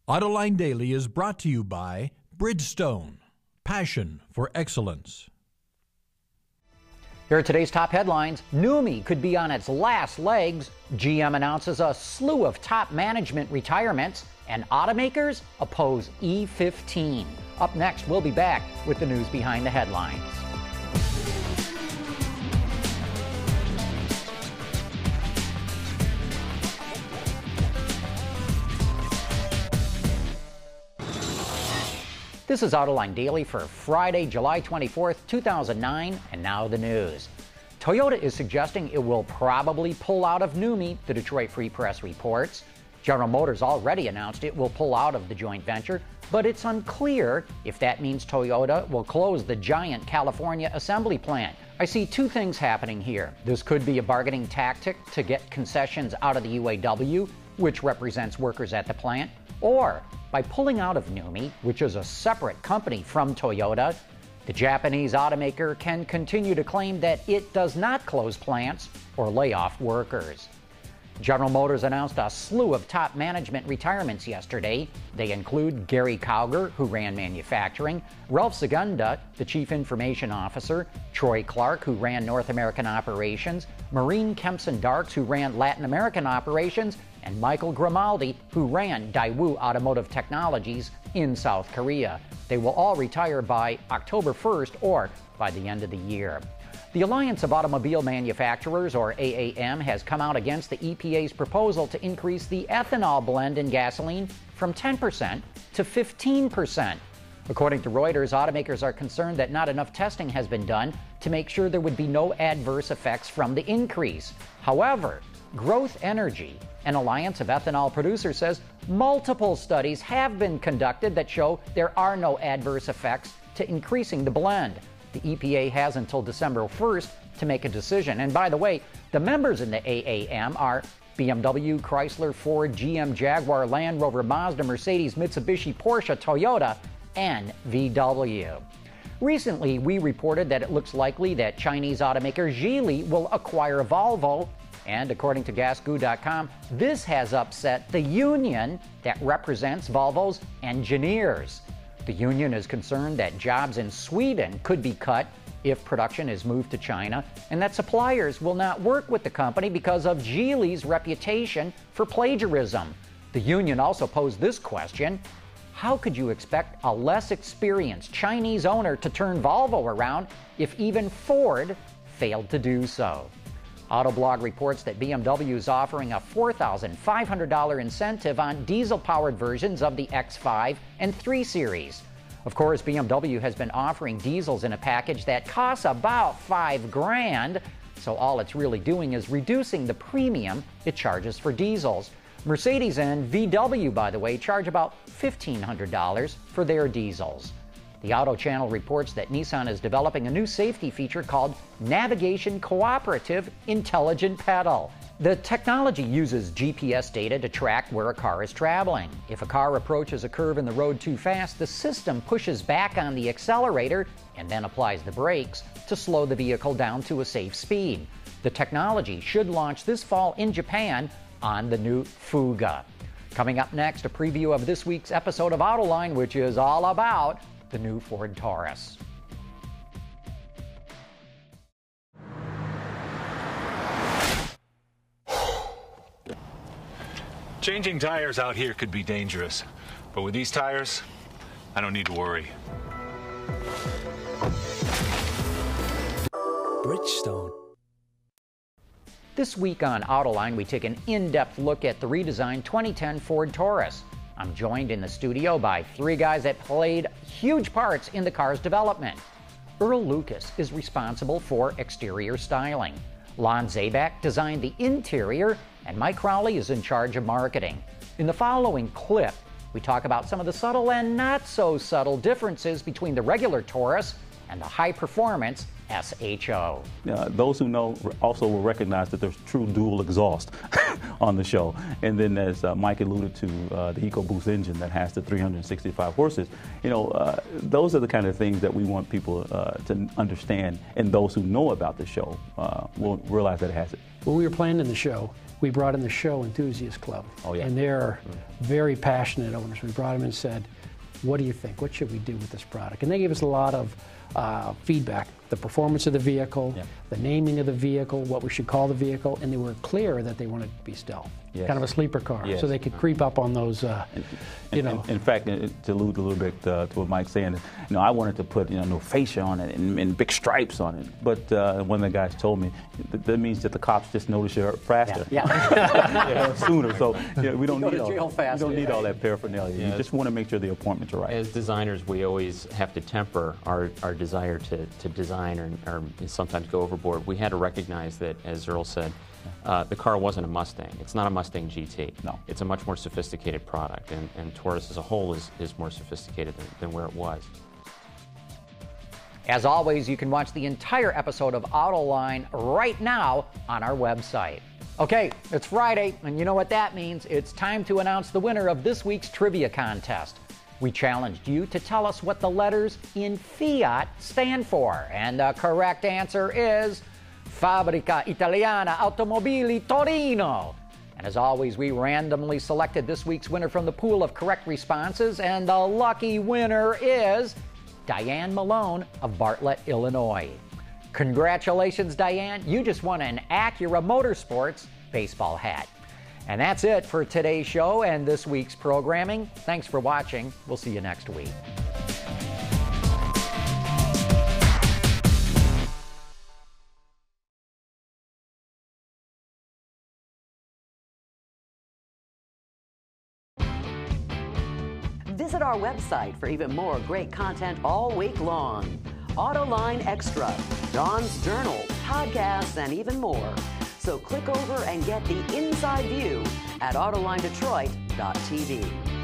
Autoline Daily is brought to you by Bridgestone, passion for excellence. Here are today's top headlines. NUMMI could be on its last legs. GM announces a slew of top management retirements. And automakers oppose E15. Up next, we'll be back with the news behind the headlines. This is Autoline Daily for Friday, July 24th, 2009, and now the news. Toyota is suggesting it will probably pull out of NUMMI, the Detroit Free Press reports. General Motors already announced it will pull out of the joint venture, but it's unclear if that means Toyota will close the giant California assembly plant. I see two things happening here. This could be a bargaining tactic to get concessions out of the UAW, which represents workers at the plant, or by pulling out of NUMMI, which is a separate company from Toyota, the Japanese automaker can continue to claim that it does not close plants or lay off workers. General Motors announced a slew of top management retirements yesterday. They include Gary Cowger, who ran manufacturing, Ralph Segunda, the chief information officer, Troy Clark, who ran North American operations, Maureen Kempson-Darks, who ran Latin American operations, and Michael Grimaldi, who ran Daewoo Automotive Technologies in South Korea. They will all retire by October 1st or by the end of the year. The Alliance of Automobile Manufacturers, or AAM, has come out against the EPA's proposal to increase the ethanol blend in gasoline from 10% to 15%. According to Reuters, automakers are concerned that not enough testing has been done to make sure there would be no adverse effects from the increase. However, Growth Energy, an alliance of ethanol producers, says multiple studies have been conducted that show there are no adverse effects to increasing the blend. The EPA has until December 1st to make a decision. And by the way, the members in the AAM are BMW, Chrysler, Ford, GM, Jaguar, Land Rover, Mazda, Mercedes, Mitsubishi, Porsche, Toyota, and VW. Recently, we reported that it looks likely that Chinese automaker Geely will acquire Volvo. And according to Gasgoo.com, this has upset the union that represents Volvo's engineers. The union is concerned that jobs in Sweden could be cut if production is moved to China, and that suppliers will not work with the company because of Geely's reputation for plagiarism. The union also posed this question: how could you expect a less experienced Chinese owner to turn Volvo around if even Ford failed to do so? Autoblog reports that BMW is offering a $4,500 incentive on diesel-powered versions of the X5 and 3 Series. Of course, BMW has been offering diesels in a package that costs about $5,000, so all it's really doing is reducing the premium it charges for diesels. Mercedes and VW, by the way, charge about $1,500 for their diesels. The Auto Channel reports that Nissan is developing a new safety feature called Navigation Cooperative Intelligent Pedal. The technology uses GPS data to track where a car is traveling. If a car approaches a curve in the road too fast, the system pushes back on the accelerator and then applies the brakes to slow the vehicle down to a safe speed. The technology should launch this fall in Japan on the new Fuga. Coming up next, a preview of this week's episode of Autoline, which is all about the new Ford Taurus. Changing tires out here could be dangerous, but with these tires, I don't need to worry. Bridgestone. This week on Autoline, we take an in-depth look at the redesigned 2010 Ford Taurus. I'm joined in the studio by three guys that played huge parts in the car's development. Earl Lucas is responsible for exterior styling. Lon Zabak designed the interior, and Mike Crowley is in charge of marketing. In the following clip, we talk about some of the subtle and not so subtle differences between the regular Taurus and the high-performance SHO. Those who know also will recognize that there's true dual exhaust on the show. And then as Mike alluded to, the EcoBoost engine that has the 365 horses. Those are the kind of things that we want people to understand, and those who know about the show will realize that it has it. When we were planning the show, we brought in the Show Enthusiast Club. Oh, yeah. And they're very passionate owners. We brought them and said, what do you think? What should we do with this product? And they gave us a lot of feedback. The performance of the vehicle, the naming of the vehicle, what we should call the vehicle, and they were clear that they wanted it to be stealth. Yes. Kind of a sleeper car, so they could creep up on those, you know. In fact, to allude a little bit to what Mike's saying, you know, I wanted to put, you know, no fascia on it and big stripes on it, but one of the guys told me that means that the cops just notice you faster, sooner. So we don't need all that paraphernalia. You just want to make sure the appointments are right. As designers, we always have to temper our desire to design or sometimes go overboard. We had to recognize that, as Earl said, the car wasn't a Mustang. It's not a Mustang GT. No. It's a much more sophisticated product, and Taurus as a whole is more sophisticated than where it was. As always, you can watch the entire episode of Autoline right now on our website. Okay, it's Friday, and you know what that means. It's time to announce the winner of this week's trivia contest. We challenged you to tell us what the letters in Fiat stand for, and the correct answer is Fabbrica Italiana Automobili Torino. And as always, we randomly selected this week's winner from the pool of correct responses, and the lucky winner is Diane Malone of Bartlett, Illinois. Congratulations, Diane. You just won an Acura Motorsports baseball hat. And that's it for today's show and this week's programming. Thanks for watching. We'll see you next week. Visit our website for even more great content all week long. Autoline Extra, Dawn's Journal, podcasts, and even more. So click over and get the inside view at AutolineDetroit.tv.